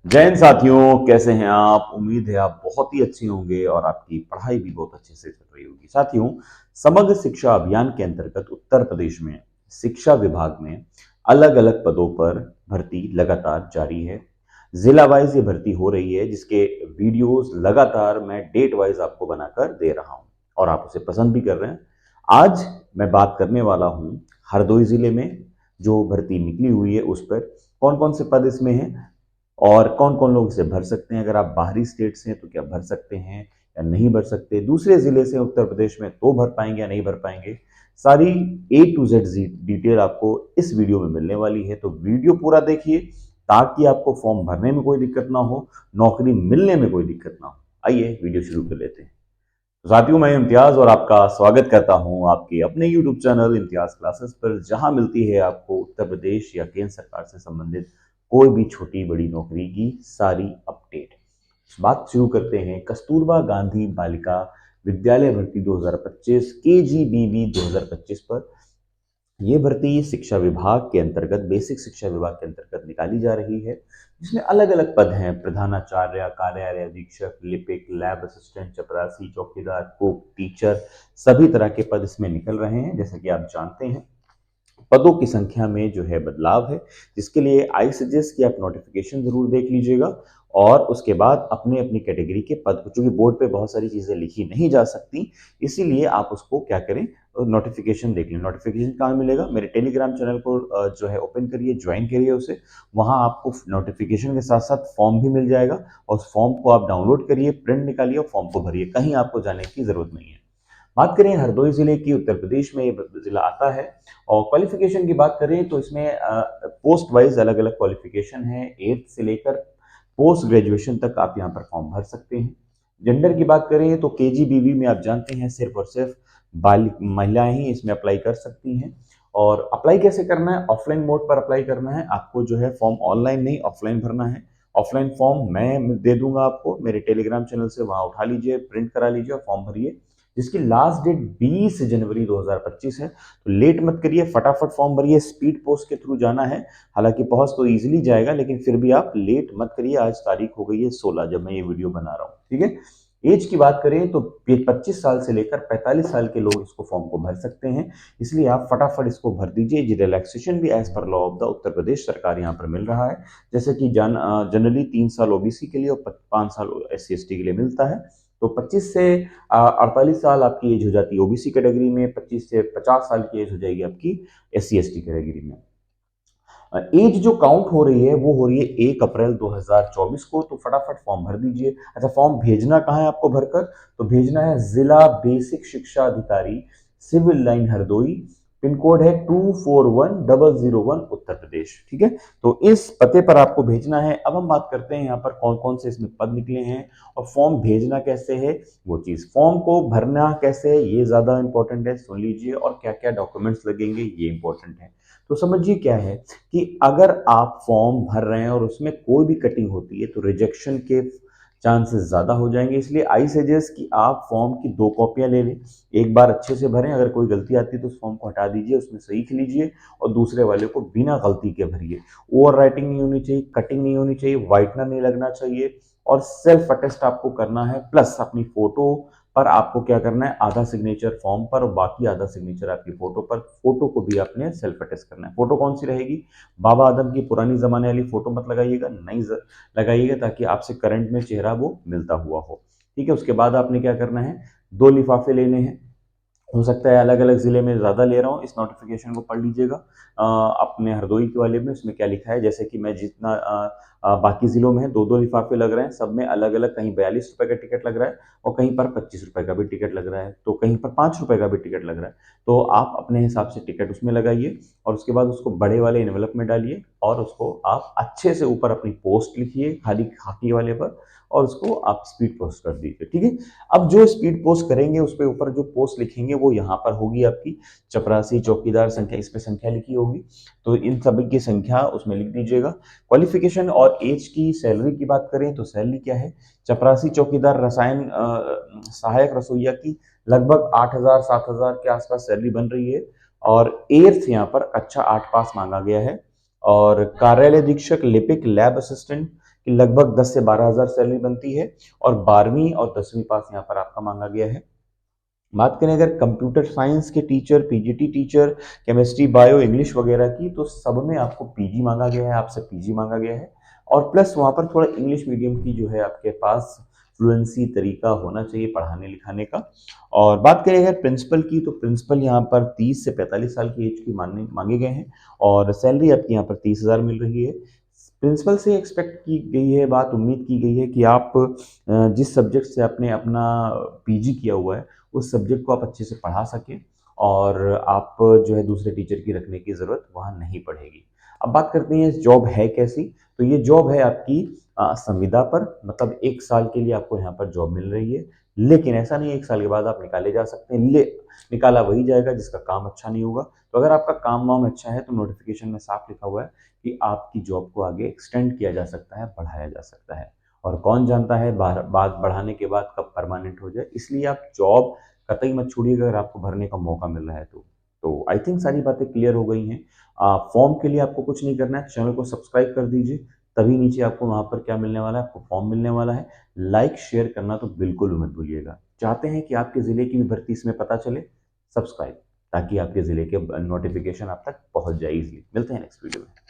जय हिंद साथियों, कैसे हैं आप। उम्मीद है आप बहुत ही अच्छे होंगे और आपकी पढ़ाई भी बहुत अच्छे से चल रही होगी। साथियों, समग्र शिक्षा अभियान के अंतर्गत उत्तर प्रदेश में शिक्षा विभाग में अलग अलग पदों पर भर्ती लगातार जारी है। जिला वाइज ये भर्ती हो रही है, जिसके वीडियोस लगातार मैं डेट वाइज आपको बनाकर दे रहा हूं और आप उसे पसंद भी कर रहे हैं। आज मैं बात करने वाला हूं हरदोई जिले में जो भर्ती निकली हुई है उस पर कौन कौन से पद इसमें हैं और कौन कौन लोग इसे भर सकते हैं। अगर आप बाहरी स्टेट से हैं तो क्या भर सकते हैं या नहीं भर सकते, दूसरे जिले से उत्तर प्रदेश में तो भर पाएंगे या नहीं भर पाएंगे। सारी ए टू जेड डिटेल आपको इस वीडियो में मिलने वाली है, तो वीडियो पूरा देखिए ताकि आपको फॉर्म भरने में कोई दिक्कत ना हो, नौकरी मिलने में कोई दिक्कत ना हो। आइए वीडियो शुरू कर लेते हैं। साथियों, मैं इम्तियाज और आपका स्वागत करता हूं आपके अपने यूट्यूब चैनल इम्तियाज क्लासेस पर, जहां मिलती है आपको उत्तर प्रदेश या केंद्र सरकार से संबंधित कोई भी छोटी बड़ी नौकरी की सारी अपडेट। बात शुरू करते हैं कस्तूरबा गांधी बालिका विद्यालय भर्ती 2025 केजीबीवी 2025 पर। ये भर्ती शिक्षा विभाग के अंतर्गत, बेसिक शिक्षा विभाग के अंतर्गत निकाली जा रही है, जिसमें अलग अलग पद हैं। प्रधानाचार्य, कार्यालय अधीक्षक, लिपिक, लैब असिस्टेंट, चपरासी, चौकीदार, कुक, टीचर, सभी तरह के पद इसमें निकल रहे हैं। जैसा कि आप जानते हैं, पदों की संख्या में जो है बदलाव है, जिसके लिए आई सजेस्ट कि आप नोटिफिकेशन जरूर देख लीजिएगा और उसके बाद अपने अपनी कैटेगरी के पद को, चूंकि बोर्ड पे बहुत सारी चीजें लिखी नहीं जा सकती, इसीलिए आप उसको क्या करें, नोटिफिकेशन देख लें। नोटिफिकेशन कहाँ मिलेगा? मेरे टेलीग्राम चैनल को जो है ओपन करिए, ज्वाइन करिए उसे। वहां आपको नोटिफिकेशन के साथ साथ फॉर्म भी मिल जाएगा और उस फॉर्म को आप डाउनलोड करिए, प्रिंट निकालिए और फॉर्म को भरिए। कहीं आपको जाने की जरूरत नहीं है। बात करें हरदोई जिले की, उत्तर प्रदेश में ये जिला आता है। और क्वालिफिकेशन की बात करें तो इसमें पोस्ट वाइज अलग अलग क्वालिफिकेशन है। 8th से लेकर पोस्ट ग्रेजुएशन तक आप यहाँ पर फॉर्म भर सकते हैं। जेंडर की बात करें तो केजीबीवी में आप जानते हैं सिर्फ और सिर्फ बालिक महिलाएं ही इसमें अप्लाई कर सकती हैं। और अप्लाई कैसे करना है? ऑफलाइन मोड पर अप्लाई करना है आपको, जो है फॉर्म ऑनलाइन नहीं ऑफलाइन भरना है। ऑफलाइन फॉर्म मैं दे दूंगा आपको मेरे टेलीग्राम चैनल से, वहां उठा लीजिए, प्रिंट करा लीजिए और फॉर्म भरिए, जिसकी लास्ट डेट 20 जनवरी 2025 है। तो लेट मत करिए, फटाफट फॉर्म भरिए। स्पीड पोस्ट के थ्रू जाना है, हालांकि पहुंच तो इजीली जाएगा, लेकिन फिर भी आप लेट मत करिए। आज तारीख हो गई है 16 जब मैं ये वीडियो बना रहा हूँ, ठीक है। एज की बात करें तो 25 साल से लेकर 45 साल के लोग इसको फॉर्म को भर सकते हैं, इसलिए आप फटाफट इसको भर दीजिए। ये रिलैक्सेशन भी एज पर law of the Uttar Pradesh सरकार यहाँ पर मिल रहा है, जैसे कि जनरली 3 साल ओबीसी के लिए और 5 साल SC ST के लिए मिलता है। तो 25 से 48 साल आपकी एज हो जाती है ओबीसी कैटेगरी में, 25 से 50 साल की एज हो जाएगी आपकी SC ST कैटेगरी में। एज जो काउंट हो रही है वो हो रही है 1 अप्रैल 2024 को। तो फटाफट फॉर्म भर दीजिए। अच्छा, फॉर्म भेजना कहाँ है आपको भरकर? तो भेजना है जिला बेसिक शिक्षा अधिकारी, civil line Hardoi, pin code है 241001 उत्तर प्रदेश, ठीक है। तो इस पते पर आपको भेजना है। अब हम बात करते हैं यहाँ पर कौन कौन से इसमें पद निकले हैं और फॉर्म भेजना कैसे है वो चीज। फॉर्म को भरना कैसे है ये ज्यादा इंपॉर्टेंट है, सुन लीजिए, और क्या क्या डॉक्यूमेंट्स लगेंगे ये इंपॉर्टेंट है। तो समझिए क्या है कि अगर आप फॉर्म भर रहे हैं और उसमें कोई भी कटिंग होती है तो रिजेक्शन के चांसेस ज्यादा हो जाएंगे, इसलिए आई सजेस्ट कि आप फॉर्म की 2 कॉपियां ले लें। एक बार अच्छे से भरें, अगर कोई गलती आती है तो उस फॉर्म को हटा दीजिए, उसमें सही लीजिए और दूसरे वाले को बिना गलती के भरिए। ओवर राइटिंग नहीं होनी चाहिए, कटिंग नहीं होनी चाहिए, व्हाइटनर नहीं लगना चाहिए और सेल्फ अटेस्ट आपको करना है। प्लस अपनी फोटो पर आपको क्या करना है, आधा सिग्नेचर फॉर्म पर और बाकी आधा सिग्नेचर आपकी फोटो पर। फोटो को भी आपने सेल्फ अटेस्ट करना है। फोटो कौन सी रहेगी? बाबा आदम की पुरानी जमाने वाली फोटो मत लगाइएगा, नई लगाइएगा, ताकि आपसे करंट में चेहरा वो मिलता हुआ हो, ठीक है। उसके बाद आपने क्या करना है, 2 लिफाफे लेने हैं। हो सकता है अलग अलग जिले में ज्यादा ले रहा हूँ, इस नोटिफिकेशन को पढ़ लीजिएगा। अपने हरदोई के वाले में उसमें क्या लिखा है, जैसे कि मैं जितना बाकी जिलों में है 2 2 लिफाफे लग रहे हैं, सब में अलग अलग, कहीं 42 रुपए का टिकट लग रहा है और कहीं पर 25 रुपए का भी टिकट लग रहा है, तो कहीं पर 5 रुपए का भी टिकट लग रहा है। तो आप अपने हिसाब से टिकट उसमें लगाइए और उसके बाद उसको बड़े वाले एनवेलप में डालिए और उसको आप अच्छे से ऊपर अपनी पोस्ट लिखिए खाली खाकी वाले पर और उसको आप स्पीड पोस्ट कर दीजिए, ठीक है। अब जो स्पीड पोस्ट करेंगे उस पे ऊपर जो पोस्ट लिखेंगे वो यहाँ पर होगी आपकी चपरासी, चौकीदार, संख्या, इस पे संख्या लिखी होगी, तो इन सभी की संख्या उसमें लिख दीजिएगा। क्वालिफिकेशन और एज की। सैलरी की बात करें तो सैलरी क्या है, चपरासी, चौकीदार, रसायन सहायक रसोईया की लगभग 8,000 7,000 के आसपास सैलरी बन रही है। और 8th यहाँ पर अच्छा 8 पास मांगा गया है। और कार्यालय अधीक्षक, लिपिक, लैब असिस्टेंट कि लगभग 10 से 12,000 सैलरी बनती है और 12वीं और 10वीं पास यहाँ पर आपका मांगा गया है। बात करें अगर कंप्यूटर साइंस के teacher, PGT teacher, chemistry, bio, English वगैरह की, तो सब में आपको पीजी मांगा गया है, आपसे पीजी मांगा गया है और प्लस वहाँ पर थोड़ा इंग्लिश मीडियम की जो है आपके पास फ्लुएंसी तरीका होना चाहिए पढ़ाने लिखाने का। और बात करें अगर प्रिंसिपल की, तो प्रिंसिपल यहाँ पर 30 से 45 साल की एज की मांगे गए हैं और सैलरी आपकी यहाँ पर 30,000 मिल रही है। प्रिंसिपल से एक्सपेक्ट की गई है बात, उम्मीद की गई है कि आप जिस सब्जेक्ट से आपने अपना पीजी किया हुआ है उस सब्जेक्ट को आप अच्छे से पढ़ा सकें और आप जो है दूसरे टीचर की रखने की ज़रूरत वहाँ नहीं पड़ेगी। अब बात करते हैं जॉब है कैसी, तो ये जॉब है आपकी संविदा पर, मतलब 1 साल के लिए आपको यहाँ पर जॉब मिल रही है। लेकिन ऐसा नहीं है 1 साल के बाद आप निकाले जा सकते हैं। निकाला वही जाएगा जिसका काम अच्छा नहीं होगा। तो अगर आपका काम-वाम अच्छा है तो नोटिफ़िकेशन में साफ लिखा हुआ है कि आपकी जॉब को आगे एक्सटेंड किया जा सकता है, बढ़ाया जा सकता है। और कौन जानता है बात बढ़ाने के बाद कब परमानेंट हो जाए, इसलिए आप जॉब कतई मत छोड़िएगा अगर आपको भरने का मौका मिल रहा है तो। तो आई थिंक सारी बातें क्लियर हो गई हैं। फॉर्म के लिए आपको कुछ नहीं करना है, चैनल को सब्सक्राइब कर दीजिए, तभी नीचे आपको वहाँ पर क्या मिलने वाला है, आपको फॉर्म मिलने वाला है। लाइक, शेयर करना तो बिल्कुल भी मत भूलिएगा। चाहते हैं कि आपके ज़िले की भी भर्ती इसमें पता चले, सब्सक्राइब, ताकि आपके ज़िले के नोटिफ़िकेशन आप तक पहुँच जाए ईज़िली। मिलते हैं नेक्स्ट वीडियो में।